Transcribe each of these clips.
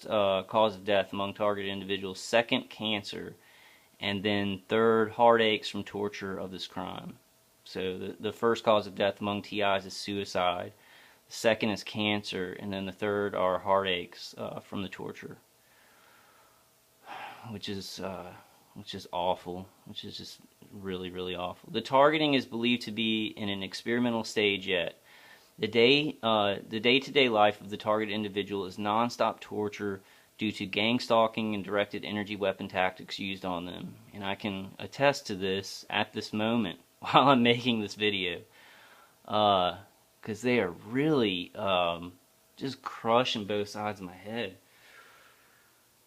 cause of death among targeted individuals, second, cancer, and then third, heartaches from torture of this crime. So the first cause of death among TIs is suicide, the second is cancer, and then the third are heartaches from the torture, which is awful, which is just really, really awful. The targeting is believed to be in an experimental stage yet. The day-to-day life of the targeted individual is non-stop torture due to gang stalking and directed energy weapon tactics used on them. And I can attest to this at this moment while I'm making this video. Because they are really just crushing both sides of my head.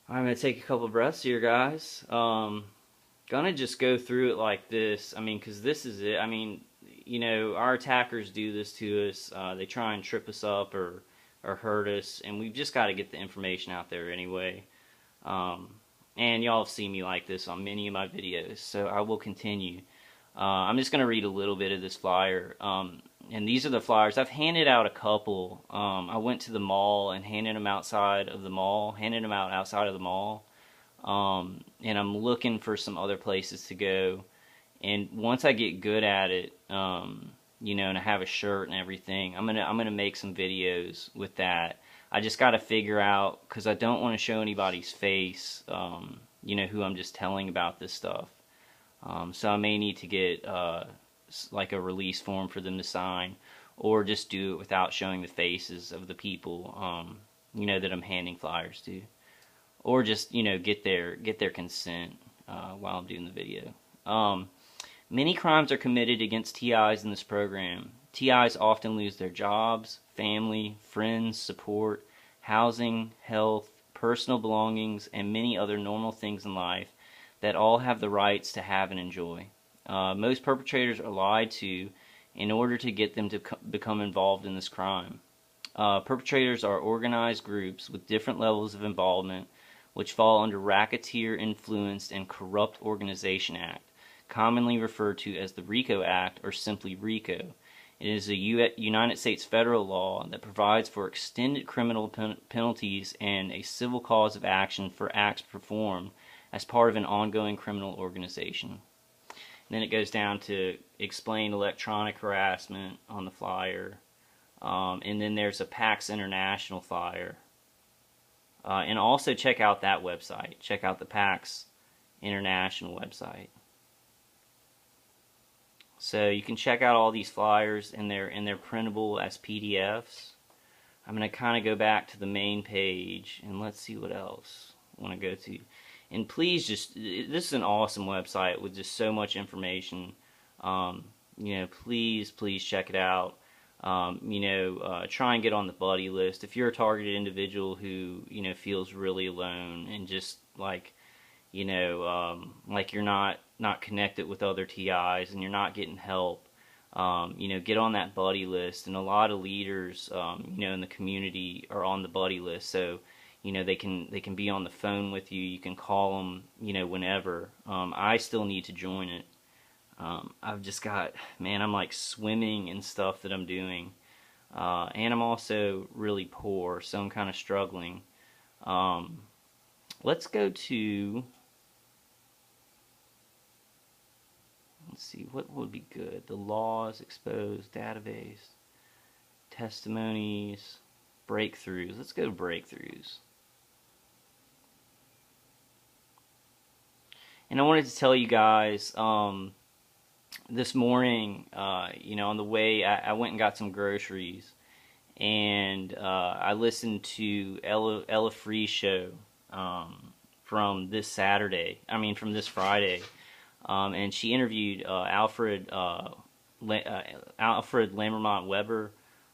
I'm going to take a couple of breaths here, guys. Gonna just go through it like this. I mean, because this is it. I mean, you know, our attackers do this to us. They try and trip us up or hurt us, and we've just got to get the information out there anyway. And y'all have seen me like this on many of my videos, so I will continue. I'm just going to read a little bit of this flyer. And these are the flyers. I've handed out a couple. I went to the mall and handed them outside of the mall, outside of the mall. And I'm looking for some other places to go. And once I get good at it, you know, and I have a shirt and everything, I'm gonna make some videos with that. I just got to figure out, because I don't want to show anybody's face, you know, who I'm just telling about this stuff. So I may need to get like a release form for them to sign, or just do it without showing the faces of the people, you know, that I'm handing flyers to, or just, you know, get their consent while I'm doing the video. Many crimes are committed against TIs in this program. TIs often lose their jobs, family, friends, support, housing, health, personal belongings, and many other normal things in life that all have the rights to have and enjoy. Most perpetrators are lied to in order to get them to become involved in this crime. Perpetrators are organized groups with different levels of involvement, which fall under Racketeer Influenced and Corrupt Organization Act, commonly referred to as the RICO Act or simply RICO. It is a United States federal law that provides for extended criminal penalties and a civil cause of action for acts performed as part of an ongoing criminal organization. And then it goes down to explain electronic harassment on the flyer. And then there's a PAX International flyer. And also check out that website. Check out the PAX International website. So you can check out all these flyers, and they're printable as PDFs. I'm going to kind of go back to the main page, and let's see what else I want to go to. And please just, this is an awesome website with just so much information. You know, please check it out. You know, try and get on the buddy list. If you're a targeted individual who, you know, feels really alone and just like, you know, like you're not connected with other TIs and you're not getting help, you know, get on that buddy list. And a lot of leaders, you know, in the community are on the buddy list. So, you know, they can be on the phone with you. You can call them, you know, whenever. I still need to join it. I've just got, man, I'm like swimming in stuff that I'm doing. And I'm also really poor, so I'm kind of struggling. Let's go to, let's see, what would be good? The laws, exposed, database, testimonies, breakthroughs. Let's go to breakthroughs. And I wanted to tell you guys, this morning, you know, on the way, I went and got some groceries, and I listened to Ella Free's show from this Friday, and she interviewed Alfred Lambermont Weber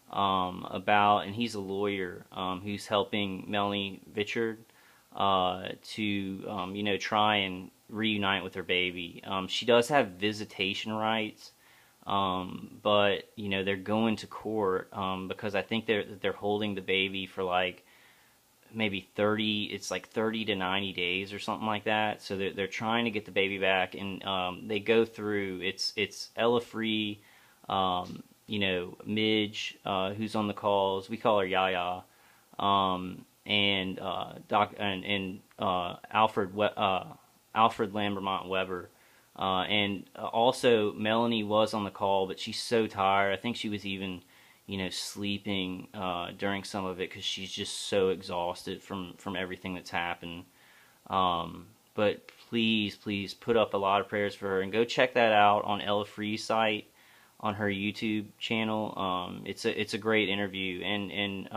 about, and he's a lawyer who's helping Melanie Vichard to you know, try and reunite with her baby. She does have visitation rights, but you know, they're going to court because I think they're holding the baby for like maybe 30 to 90 days or something like that. So they're trying to get the baby back, and they go through, it's Ella Free, you know, Midge, who's on the calls. We call her Yaya. and Alfred Lambermont Weber. And also Melanie was on the call, but she's so tired. I think she was even, sleeping during some of it because she's just so exhausted from everything that's happened. But please put up a lot of prayers for her, and go check that out on Ella Free's site on her YouTube channel. It's a great interview, and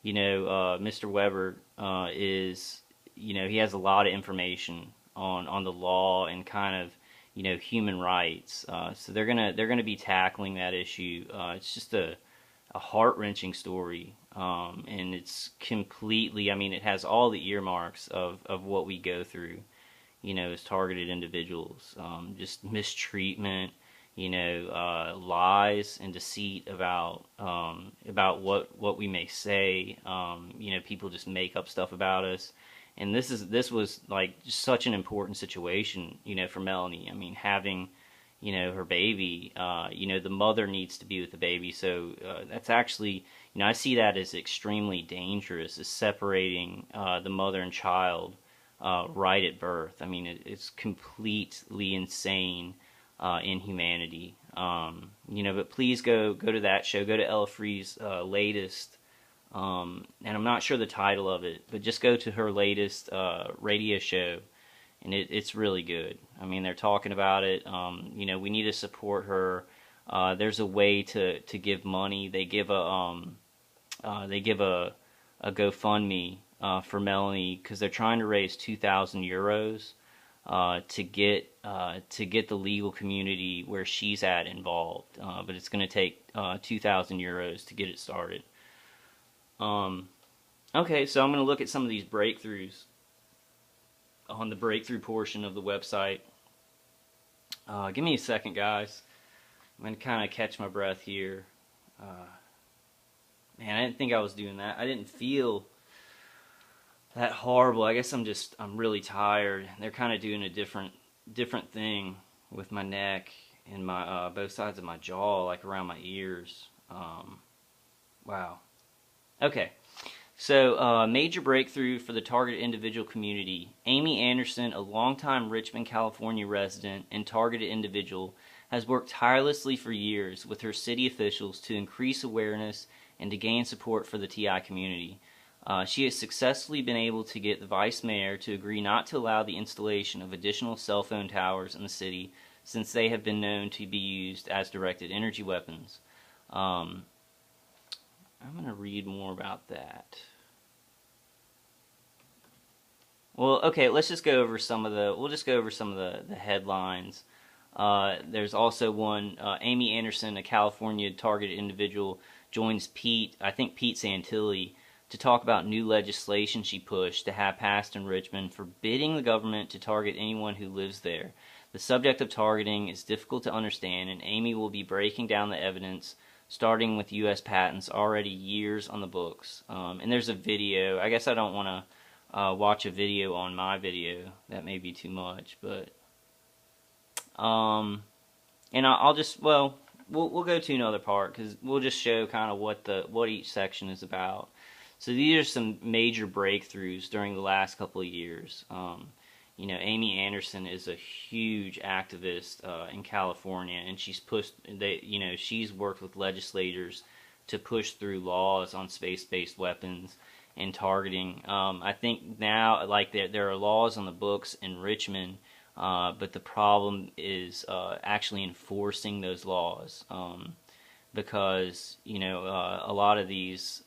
Mr. Weber is, he has a lot of information on the law and kind of, human rights. So they're gonna be tackling that issue. It's just a heart-wrenching story, and it's completely, it has all the earmarks of what we go through, as targeted individuals. Just mistreatment, lies and deceit about what we may say. People just make up stuff about us. And this was like just such an important situation, for Melanie. Having, her baby, the mother needs to be with the baby. So that's actually, I see that as extremely dangerous, is separating the mother and child right at birth. It's completely insane inhumanity. But please go to that show. Go to Ella Free's latest. And I'm not sure the title of it, but just go to her latest radio show, and it's really good. They're talking about it. We need to support her. There's a way to give money. They give a GoFundMe for Melanie, because they're trying to raise 2,000 euros to get the legal community where she's at involved. But it's going to take 2,000 euros to get it started. Okay, so I'm going to look at some of these breakthroughs on the breakthrough portion of the website. Give me a second, guys. I'm going to kind of catch my breath here. Man, I didn't think I was doing that. I didn't feel that horrible. I guess I'm really tired. They're kind of doing a different thing with my neck and my both sides of my jaw, like around my ears. Wow. Okay, so major breakthrough for the targeted individual community. Amy Anderson, a longtime Richmond, California resident and targeted individual, has worked tirelessly for years with her city officials to increase awareness and to gain support for the TI community. She has successfully been able to get the vice mayor to agree not to allow the installation of additional cell phone towers in the city, since they have been known to be used as directed energy weapons. I'm going to read more about that. Well, okay, let's just go over some of the headlines. There's also one, Amy Anderson, a California targeted individual, joins Pete Santilli, to talk about new legislation she pushed to have passed in Richmond forbidding the government to target anyone who lives there. The subject of targeting is difficult to understand, and Amy will be breaking down the evidence, starting with U.S. patents already years on the books. And there's a video. I guess I don't want to watch a video on my video. That may be too much, but and I'll just, we'll go to another part, because we'll just show kind of what each section is about. So these are some major breakthroughs during the last couple of years. Amy Anderson is a huge activist in California, and she's worked with legislators to push through laws on space-based weapons and targeting. I think now, like, there are laws on the books in Richmond, but the problem is actually enforcing those laws, because a lot of these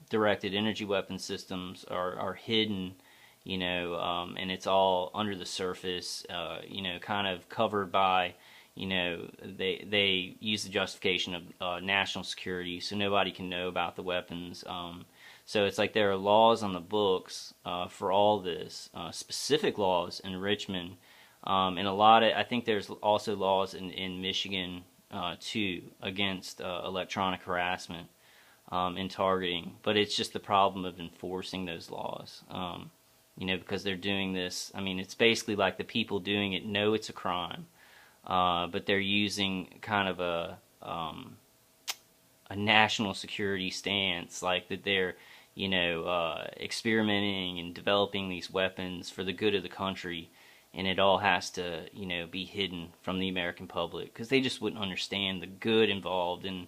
directed energy weapon systems are hidden. And it's all under the surface, kind of covered by, they use the justification of national security, so nobody can know about the weapons. So it's like there are laws on the books for all this, specific laws in Richmond, and I think there's also laws in Michigan too, against electronic harassment and targeting. But it's just the problem of enforcing those laws. Because they're doing this. It's basically like the people doing it know it's a crime, but they're using kind of a national security stance, like that they're, experimenting and developing these weapons for the good of the country, and it all has to, be hidden from the American public because they just wouldn't understand the good involved in,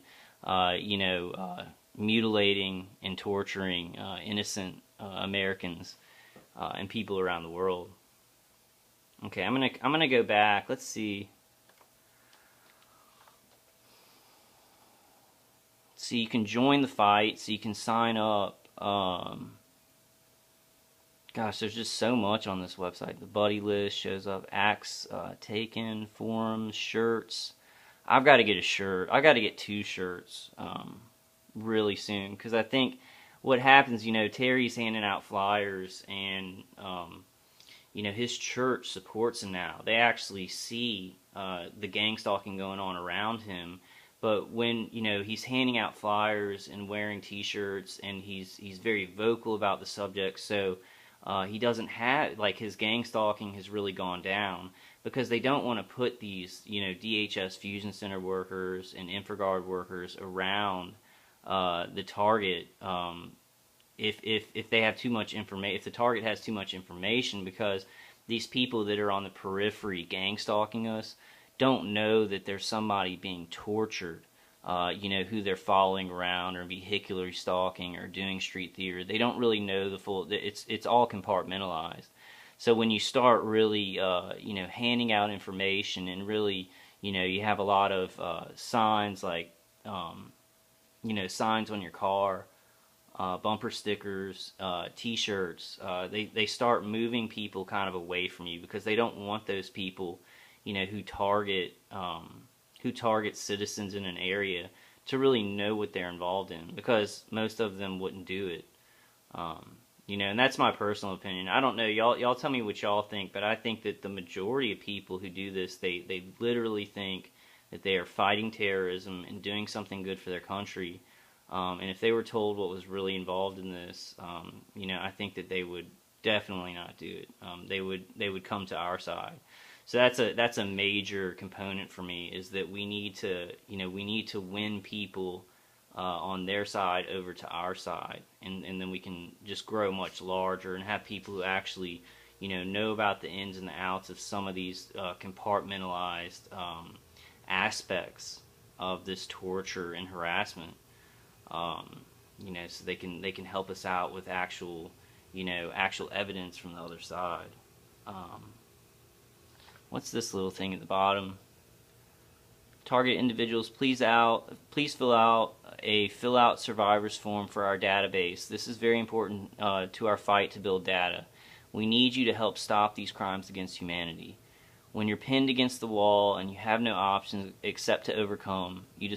mutilating and torturing innocent Americans and people around the world. Okay, I'm gonna go back. Let's see. So you can join the fight. So you can sign up. Gosh, there's just so much on this website. The buddy list shows up, acts taken, forums, shirts. I've got to get a shirt. I got to get 2 shirts really soon because I think what happens, Terry's handing out flyers and his church supports him now. They actually see the gang stalking going on around him. But when, he's handing out flyers and wearing t-shirts and he's very vocal about the subject, so he doesn't have, his gang stalking has really gone down because they don't want to put these, DHS Fusion Center workers and InfraGard workers around the target if they have too much information, if the target has too much information, because these people that are on the periphery gang stalking us don't know that there's somebody being tortured, who they're following around or vehicular stalking or doing street theater. They don't really know the full, it's all compartmentalized. So when you start really, handing out information and really, you have a lot of signs like, signs on your car, bumper stickers, t-shirts, they start moving people kind of away from you because they don't want those people who target citizens in an area to really know what they're involved in, because most of them wouldn't do it. And that's my personal opinion. I don't know, y'all tell me what y'all think, but I think that the majority of people who do this, they literally think that they are fighting terrorism and doing something good for their country. And if they were told what was really involved in this, I think that they would definitely not do it. They would come to our side. So that's a major component for me, is that we need to win people on their side over to our side, and then we can just grow much larger and have people who actually know about the ins and the outs of some of these compartmentalized aspects of this torture and harassment. So they can help us out with actual evidence from the other side. What's this little thing at the bottom? Target individuals, please fill out a survivors form for our database. This is very important to our fight to build data. We need you to help stop these crimes against humanity. When you're pinned against the wall and you have no options except to overcome, you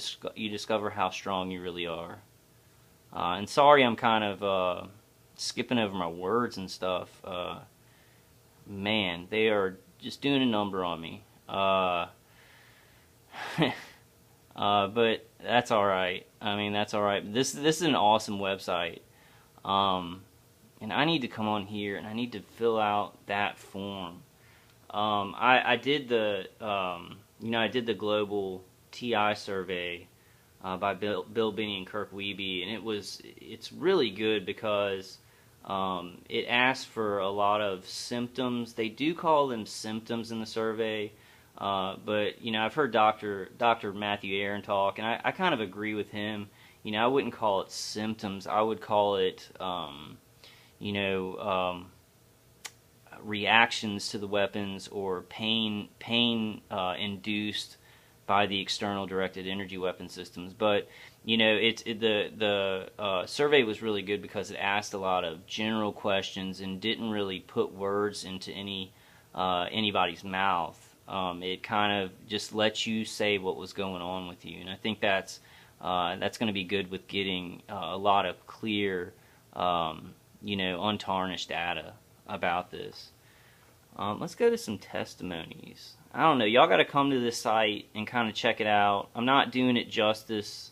discover how strong you really are. And sorry, I'm kind of skipping over my words and stuff. Man, they are just doing a number on me. But that's alright. I mean, that's alright. This is an awesome website. And I need to come on here and I need to fill out that form. I did the I did the global TI survey by Bill Binney and Kirk Wiebe, and it's really good because it asks for a lot of symptoms. They do call them symptoms in the survey, but I've heard Dr. Matthew Aaron talk, and I kind of agree with him. I wouldn't call it symptoms. I would call it reactions to the weapons, or pain induced by the external directed energy weapon systems. But the survey was really good because it asked a lot of general questions and didn't really put words into anybody's mouth. It kind of just lets you say what was going on with you, and I think that's going to be good with getting a lot of clear, untarnished data about this. Let's go to some testimonies. I don't know, y'all got to come to this site and kind of check it out. I'm not doing it justice.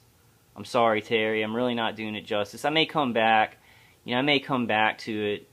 I'm sorry, Terry. I'm really not doing it justice. I may come back. I may come back to it